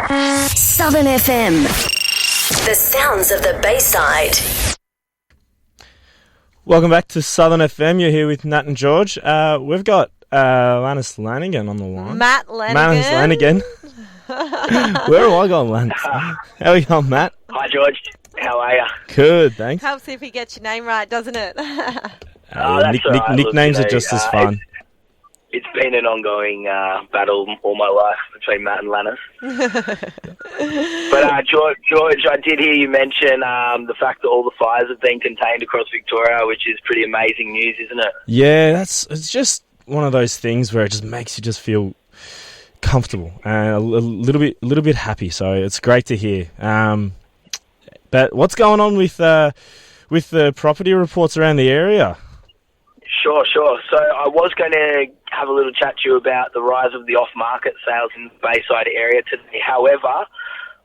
Southern FM. The sounds of the Bayside. Welcome back to Southern FM. You're here with Nat and George. We've got Lannis Lanigan on the line. Matt Lanigan. Lannis Lanigan. Where have I gone, Lannis? How are you going, Matt? Hi, George. How are you? Good, thanks. Helps if you get your name right, doesn't it? That's all right. Nicknames Look, are just as fun. It's been an ongoing battle all my life between Matt and Lannis. But George, I did hear you mention the fact that all the fires have been contained across Victoria, which is pretty amazing news, isn't it? Yeah, it's just one of those things where it just makes you just feel comfortable and a little bit happy. So it's great to hear. But what's going on with the property reports around the area? Sure. So I was going to have a little chat to you about the rise of the off-market sales in the Bayside area today. However,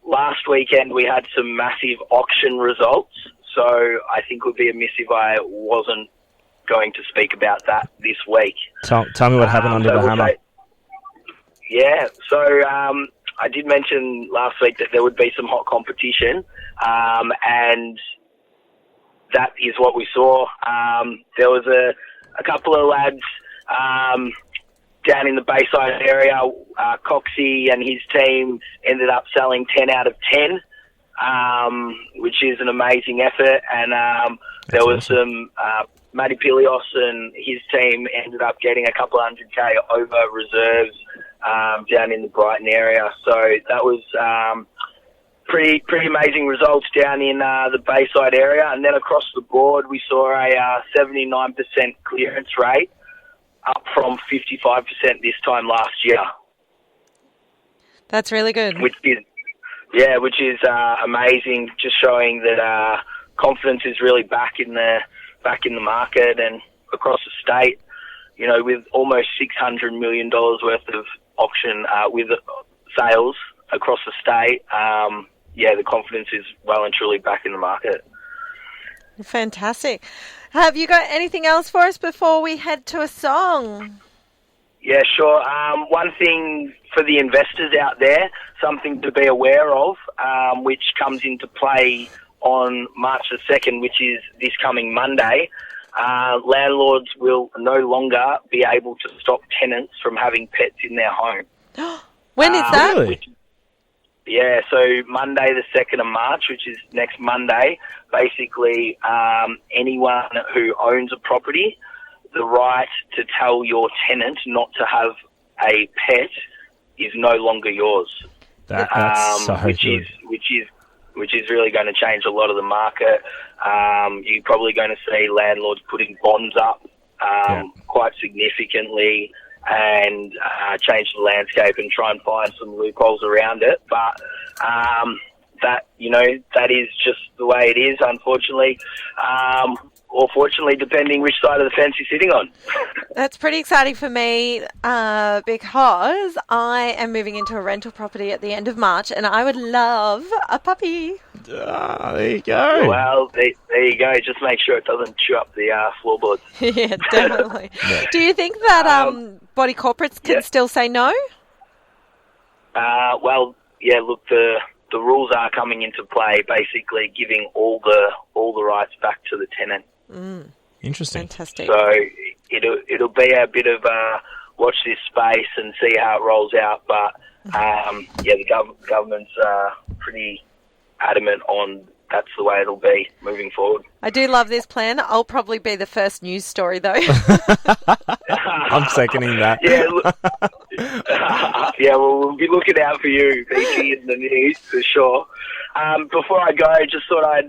last weekend we had some massive auction results, so I think it would be amiss if I wasn't going to speak about that this week. Tell me what happened under the hammer. I did mention last week that there would be some hot competition, and that is what we saw. There was a couple of lads down in the Bayside area. Coxie and his team ended up selling 10 out of 10, which is an amazing effort. And there was some Matty Pilios and his team ended up getting a couple of $100K over reserves down in the Brighton area. So that was pretty amazing results down in the Bayside area. And then across the board, we saw a 79% clearance rate, up from 55% this time last year. That's really good. Which is amazing. Just showing that confidence is really back in the market and across the state. You know, with almost $600 million worth of auction with sales across the state. The confidence is well and truly back in the market. Fantastic. Have you got anything else for us before we head to a song? Yeah, sure. One thing for the investors out there, something to be aware of, which comes into play on March the 2nd, which is this coming Monday. Landlords will no longer be able to stop tenants from having pets in their home. When is that? Really? So Monday the 2nd of March, which is next Monday, basically anyone who owns a property, the right to tell your tenant not to have a pet is no longer yours. That's so which good. is really going to change a lot of the market. You're probably going to see landlords putting bonds up quite significantly and change the landscape and try and find some loopholes around it. But that is just the way it is, unfortunately. Or fortunately, depending which side of the fence you're sitting on. That's pretty exciting for me because I am moving into a rental property at the end of March and I would love a puppy. There you go. Well, there you go. Just make sure it doesn't chew up the floorboards. Yeah, definitely. Do you think that body corporates can still say no? Look, the rules are coming into play, basically giving all the rights back to the tenant. Interesting. Fantastic. So it'll be a bit of watch this space and see how it rolls out. But the government's pretty adamant on that's the way it'll be moving forward. I do love this plan. I'll probably be the first news story though. I'm seconding that. We'll be looking out for you, BT, in the news for sure. Before I go, just thought I'd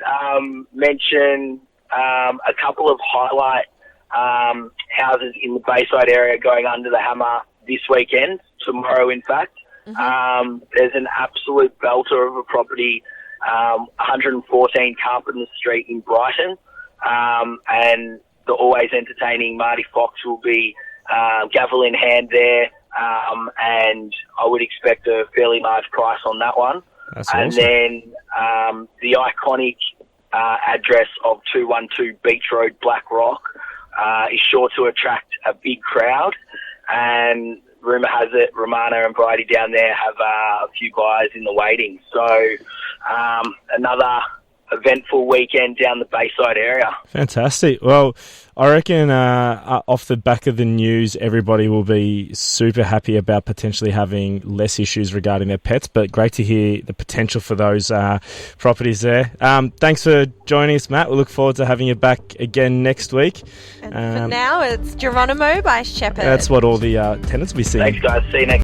mention a couple of highlight houses in the Bayside area going under the hammer this weekend, tomorrow in fact. There's an absolute belter of a property, 114 Carpenter Street in Brighton, and the always entertaining Marty Fox will be gavel in hand there, and I would expect a fairly large price on that one. That's awesome. And then the iconic address of 212 Beach Road, Black Rock, is sure to attract a big crowd, and rumour has it Romana and Bridie down there have a few buyers in the waiting. So another eventful weekend down the Bayside area. Fantastic. Well, I reckon off the back of the news, everybody will be super happy about potentially having less issues regarding their pets, but great to hear the potential for those properties there. Thanks for joining us, Matt. We look forward to having you back again next week. And for now, it's Geronimo by Shepherd. That's what all the tenants will be seeing. Thanks, guys. See you next